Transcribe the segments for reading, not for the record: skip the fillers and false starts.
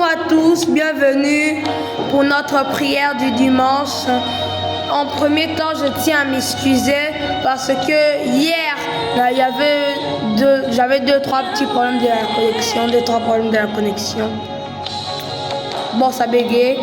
à tous, bienvenue pour notre prière du dimanche. En premier temps, je tiens à m'excuser parce que hier, j'avais trois petits problèmes de la connexion, Bon, ça bégayait,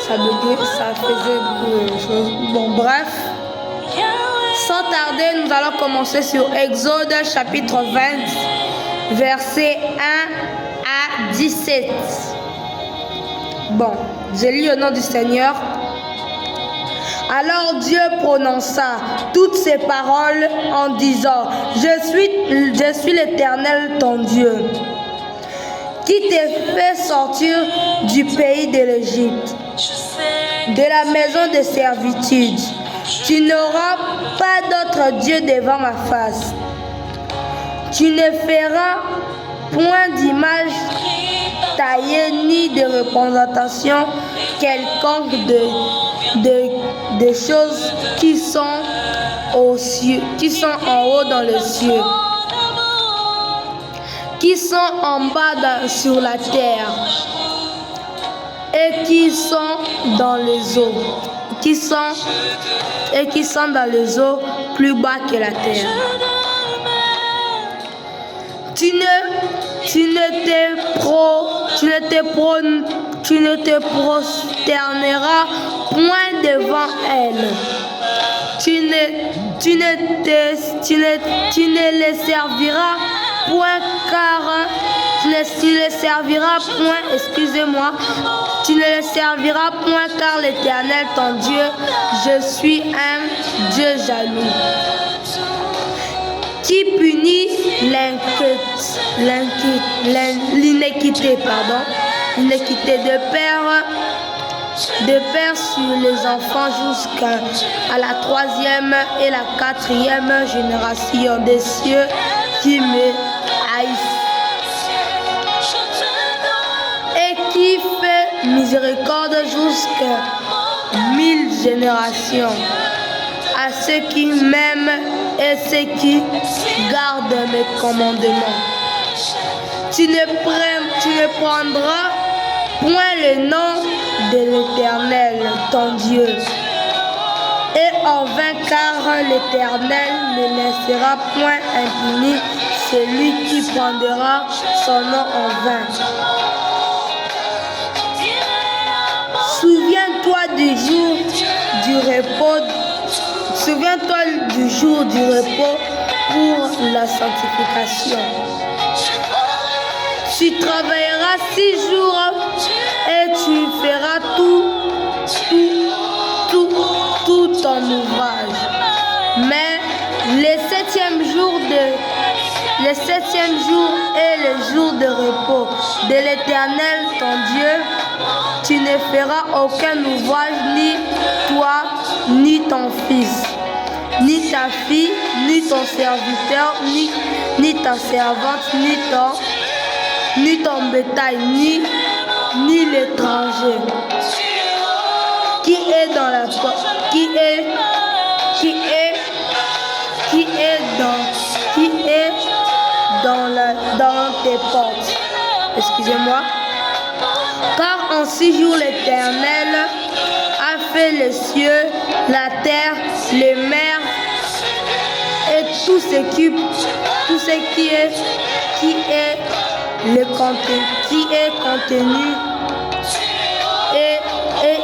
ça faisait beaucoup de choses. Bon, bref. Sans tarder, nous allons commencer sur Exode chapitre 20, versets 1 à 17. Bon, je lis au nom du Seigneur. Alors Dieu prononça toutes ces paroles en disant: Je suis l'Éternel ton Dieu, qui t'ai fait sortir du pays de l'Égypte, de la maison de servitude. Tu n'auras pas d'autre Dieu devant ma face. Tu ne feras point d'image taillée ni de représentation quelconque des choses qui sont aux cieux, qui sont en haut dans le ciel, qui sont en bas sur la terre et qui sont dans les eaux, qui sont dans les eaux plus bas que la terre. Tu ne te prosterneras point devant elle. Tu ne les serviras point car tu ne les serviras point car l'Éternel ton Dieu, je suis un Dieu jaloux, qui punit l'inéquité de père sur les enfants jusqu'à la 3e et la 4e génération des cieux qui me haïssent, et qui fait miséricorde jusqu'à 1000 générations à ceux qui m'aiment et ceux qui gardent mes commandements. Tu ne prendras point le nom de l'Éternel, ton Dieu, et en vain, car l'Éternel ne laissera point impuni celui qui prendra son nom en vain. Souviens-toi du jour du repos pour la sanctification. Tu travailleras 6 jours et tu feras tout ton ouvrage. Mais le 7e jour est le jour de repos de l'Éternel ton Dieu. Tu ne feras aucun ouvrage, ni toi, ni ton fils, ni ta fille, ni ton serviteur, ni ta servante, ni ton bétail, ni l'étranger qui est dans tes portes. Excusez-moi. Car en 6 jours l'Éternel a fait les cieux, la terre, les mers et tout ce qui est contenu, et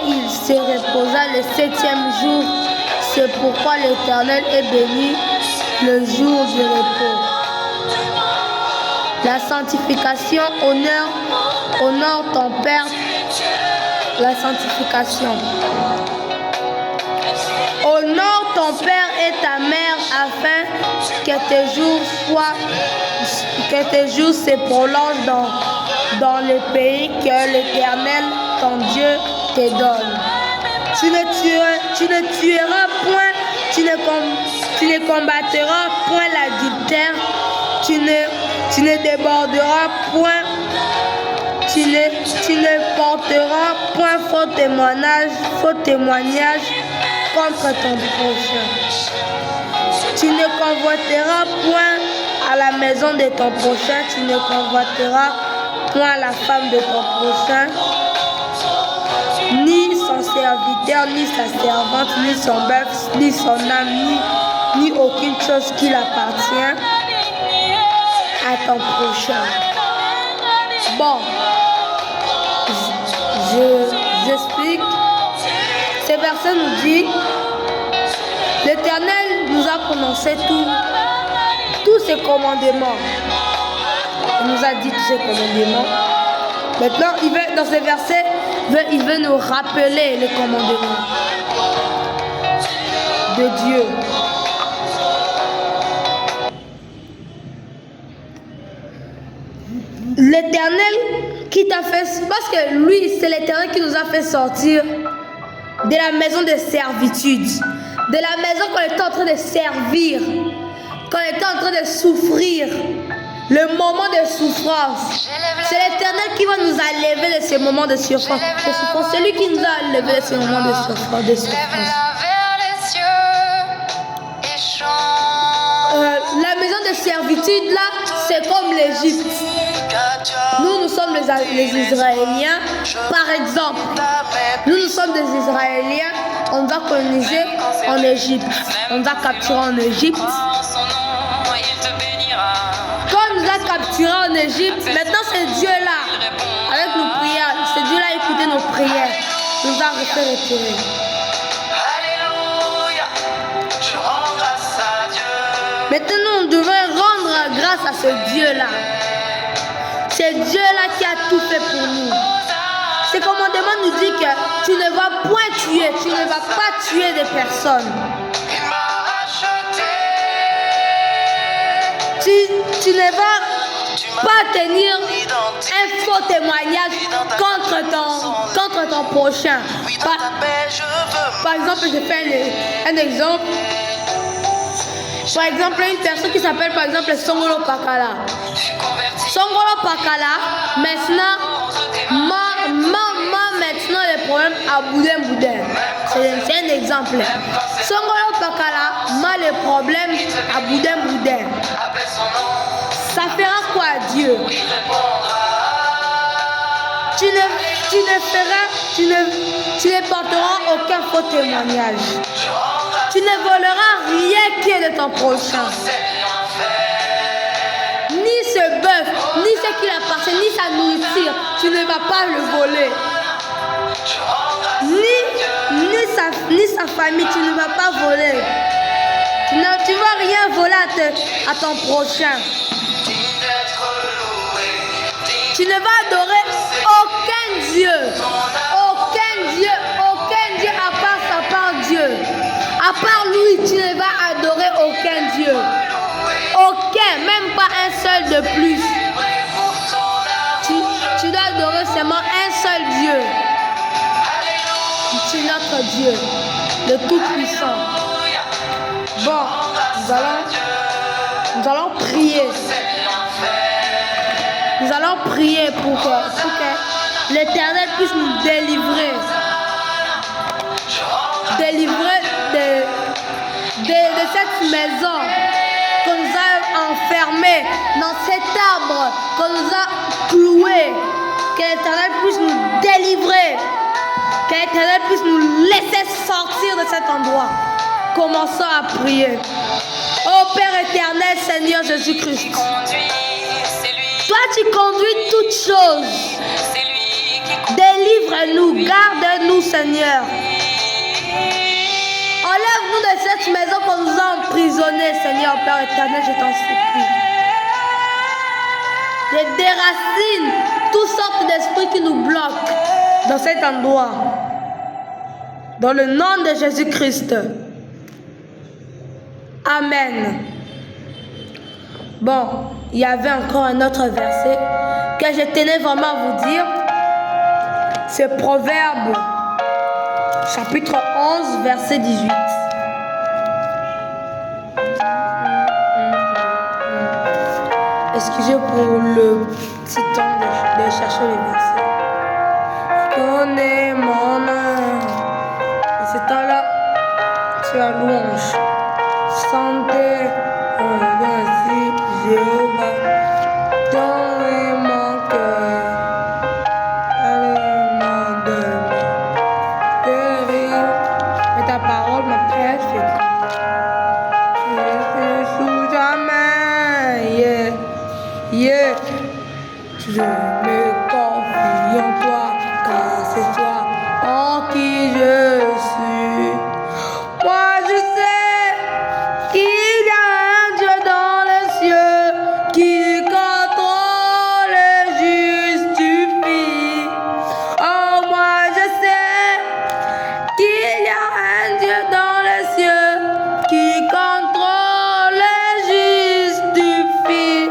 il se reposa le 7e jour. C'est pourquoi l'Éternel est béni le jour du repos. La sanctification honore ton Père. La sanctification. Honore ton Père et ta mère afin que tes jours se prolongent dans le pays que l'Éternel ton Dieu te donne. Tu ne tueras point, tu ne combattras point l'adultère, tu ne déborderas point, tu ne porteras point faux témoignage contre ton prochain. Tu ne convoiteras point à la maison de ton prochain, tu ne convoiteras point la femme de ton prochain, ni son serviteur, ni sa servante, ni son bœuf, ni son âme, ni aucune chose qui appartient à ton prochain. Bon, j'explique. Ces versets nous dit, l'Éternel nous a prononcé tous ces commandements. Il nous a dit tous ces commandements. Maintenant, dans ces versets, il veut nous rappeler les commandements de Dieu. L'Éternel qui t'a fait, parce que lui, c'est l'Éternel qui nous a fait sortir de la maison de servitude, de la maison qu'on était en train de servir, qu'on était en train de souffrir, le moment de souffrance. C'est l'Éternel qui va nous enlever de ces moments de souffrance. C'est lui qui nous a enlevé de ces moments de souffrance. La maison de servitude, là, c'est comme l'Égypte. Nous sommes les Israéliens. Par exemple, nous sommes des Israéliens. On va coloniser en Égypte. On va capturer en Égypte. Quand on nous a capturés en Égypte, maintenant c'est Dieu là, avec nos prières. C'est Dieu là qui écoutait nos prières. Nous a fait retirer. Maintenant, on devrait rendre grâce à ce Dieu-là. C'est Dieu-là qui a tout fait pour nous. Ce commandement nous dit que tu ne vas point tuer, tu ne vas pas tuer des personnes. Tu ne vas pas tenir un faux témoignage contre ton prochain. Par exemple, je fais un exemple. Par exemple, une personne qui s'appelle par exemple Songolo Pakala. Songolo Pakala, maintenant, maintenant les problèmes à Boudin. C'est un exemple. Songolo Pakala, les problèmes à Boudin. Ça fera quoi à Dieu? Tu ne porteras aucun faux témoignage. Tu ne voleras rien qui est de ton prochain. Ni ce bœuf, ni ce qu'il appartient, ni sa nourriture, tu ne vas pas le voler. Ni sa famille, tu ne vas pas voler. Tu ne vas rien voler à ton prochain. Tu ne vas adorer aucun Dieu. Aucun Dieu à part Dieu. À part lui, tu ne vas adorer aucun Dieu. Aucun, même pas un seul de plus. Tu dois adorer seulement un seul Dieu. Tu es notre Dieu, le Tout-Puissant. Bon, nous allons prier. Nous allons prier pour que l'Éternel puisse nous délivrer. De cette maison qu'on nous a enfermés, dans cet arbre qu'on nous a cloué. Que l'Éternel puisse nous délivrer. Que l'Éternel puisse nous laisser sortir de cet endroit. Commençons à prier. Ô Père éternel, Seigneur Jésus-Christ. Toi, tu conduis toutes choses. Délivre-nous, garde-nous, Seigneur. Enlève-nous de cette maison qu'on nous a emprisonnés, Seigneur, Père éternel, je t'en supplie. Et déracine toutes sortes d'esprits qui nous bloquent dans cet endroit. Dans le nom de Jésus-Christ. Amen. Bon, il y avait encore un autre verset que je tenais vraiment à vous dire. C'est Proverbe, chapitre 11, verset 18. Excusez pour le petit temps de chercher le verset. Connais mon âme. Et ce temps-là, tu as louange. Santé, merci Jéhovah. Dans mon cœur. Je me confie en toi, car c'est toi en qui je suis. Moi je sais qu'il y a un Dieu dans les cieux qui contrôle et justifie. Oh, moi je sais qu'il y a un Dieu dans les cieux qui contrôle et justifie.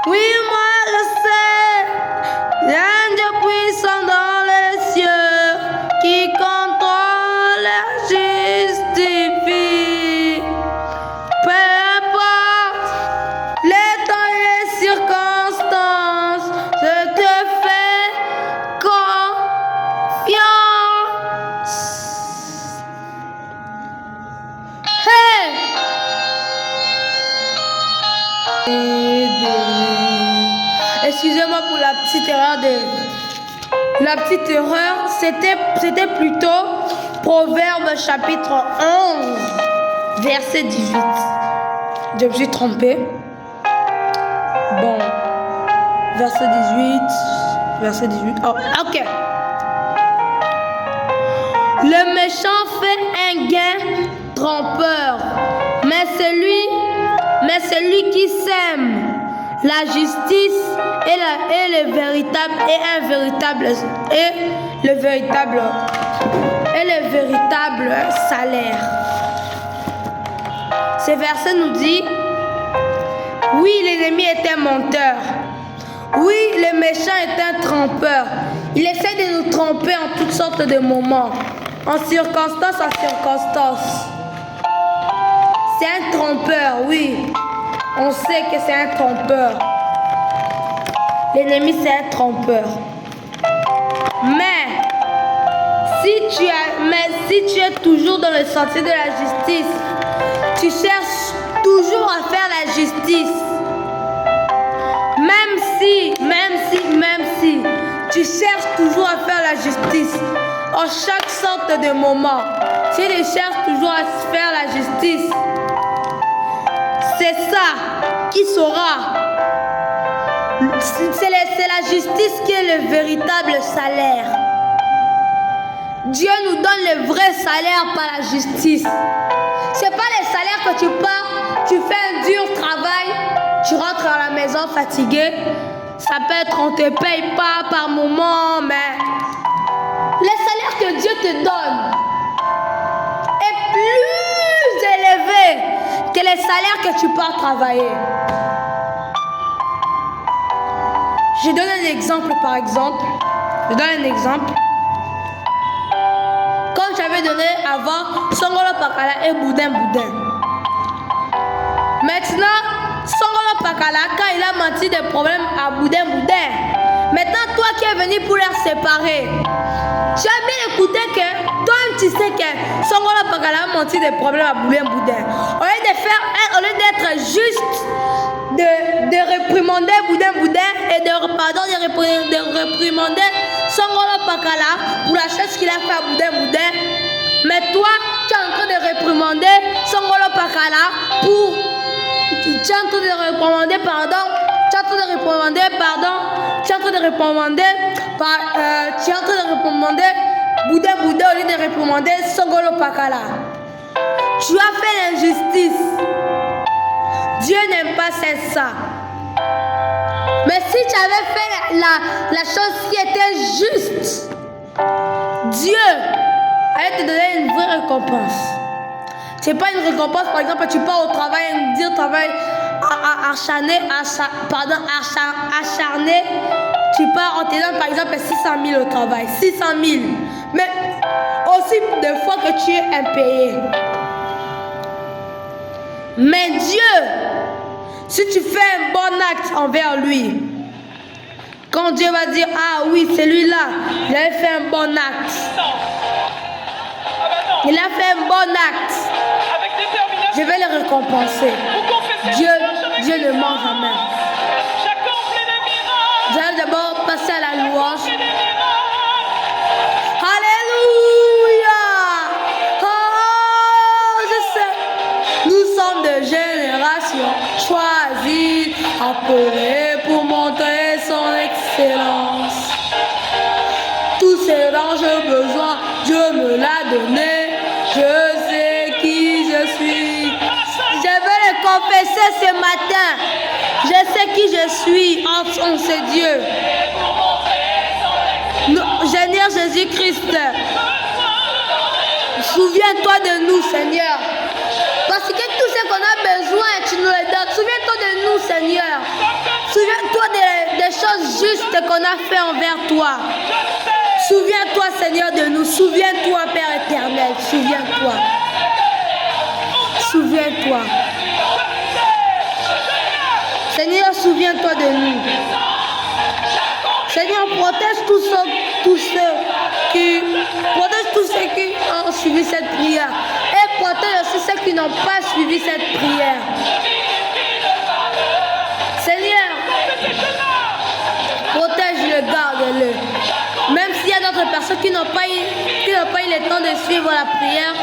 Oui, moi je sais, il y a un Dieu puissant dans les cieux qui contrôle et justifie. Peu importe les temps et les circonstances, je te fais confiance. Hey! Excusez-moi pour la petite erreur La petite erreur, c'était plutôt Proverbe chapitre 11, verset 18. Je me suis trompée. Bon, verset 18. Oh, ok. Le méchant fait un gain trompeur, mais celui qui sème la justice et le véritable salaire. Ce verset nous dit: oui, l'ennemi est un menteur. Oui, le méchant est un trompeur. Il essaie de nous tromper en toutes sortes de moments, en circonstance. C'est un trompeur, oui. On sait que c'est un trompeur. L'ennemi, c'est un trompeur. Mais si tu es toujours dans le sentier de la justice, tu cherches toujours à faire la justice. Même si tu cherches toujours à faire la justice, en chaque sorte de moment, si tu cherches toujours à faire la justice, c'est ça qui sera. C'est la justice qui est le véritable salaire. Dieu nous donne le vrai salaire par la justice. C'est pas les salaires que tu pars, tu fais un dur travail, tu rentres à la maison fatigué. Ça peut être on te paye pas par moment, mais les salaires que Dieu te donne est plus élevé que les salaires que tu pars travailler. Je donne un exemple par exemple. Comme j'avais donné avant Songolo Pakala et Boudin. Maintenant, Songolo Pakala, quand il a menti des problèmes à Boudin. Maintenant, toi qui es venu pour les séparer, tu as bien écouté que toi tu sais que Songolo Pakala a menti des problèmes à Boudin. Au lieu d'être juste de réprimander Boudin et de réprimander Songolo Pakala pour la chose qu'il a fait à Boudin. Mais toi, tu es en train de réprimander Songolo Pakala tu es en train de réprimander Boudin au lieu de réprimander Songolo Pakala. Tu as fait l'injustice. Dieu n'aime pas ça. Mais si tu avais fait la chose qui était juste, Dieu allait te donner une vraie récompense. C'est pas une récompense, par exemple, tu pars au travail, acharné, tu pars en te donnant par exemple 600 000 au travail, 600 000. Mais aussi des fois que tu es impayé. Mais Dieu, si tu fais un bon acte envers lui, quand Dieu va dire, ah oui, celui-là, il a fait un bon acte. Il a fait un bon acte. Je vais le récompenser. Dieu ne ment jamais. Je vais d'abord passer à la louange. Alléluia. Oh, je sais. Nous sommes de génération choisie, appelée pour montrer son éclat. excellence. Tout ce dont j'ai besoin, Dieu me l'a donné. Je sais qui je suis. Je vais le confesser ce matin. Je sais qui je suis en ce Dieu. Seigneur Jésus-Christ, souviens-toi de nous, Seigneur. Parce que tout ce qu'on a besoin, tu nous le donnes. Souviens-toi de nous, Seigneur. Souviens-toi des choses justes qu'on a fait envers toi. Souviens-toi, Seigneur, de nous. Souviens-toi, Père éternel. Souviens-toi. Souviens-toi. Seigneur, souviens-toi de nous. Seigneur, protège tous ceux qui ont suivi cette prière. Et protège aussi ceux qui n'ont pas suivi cette prière. Seigneur, protège-le, garde-le. Même s'il y a d'autres personnes qui n'ont pas eu le temps de suivre la prière,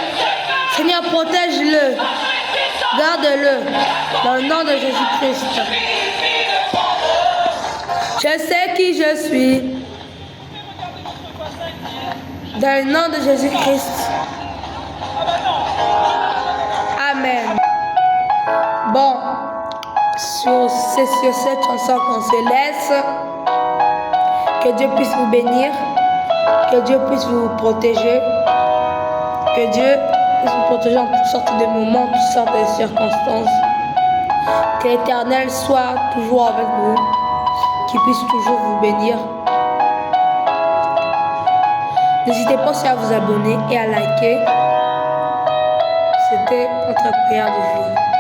Seigneur, protège-le. Garde-le. Dans le nom de Jésus-Christ. Je sais qui je suis. Dans le nom de Jésus-Christ. Amen. Bon, c'est sur cette chanson qu'on se laisse. Que Dieu puisse vous bénir. Que Dieu puisse vous protéger. Que Dieu puisse vous protéger en toutes sortes de moments, toutes sortes de circonstances. Que l'Éternel soit toujours avec vous. Qu'il puisse toujours vous bénir. N'hésitez pas aussi à vous abonner et à liker. C'était notre prière de jour.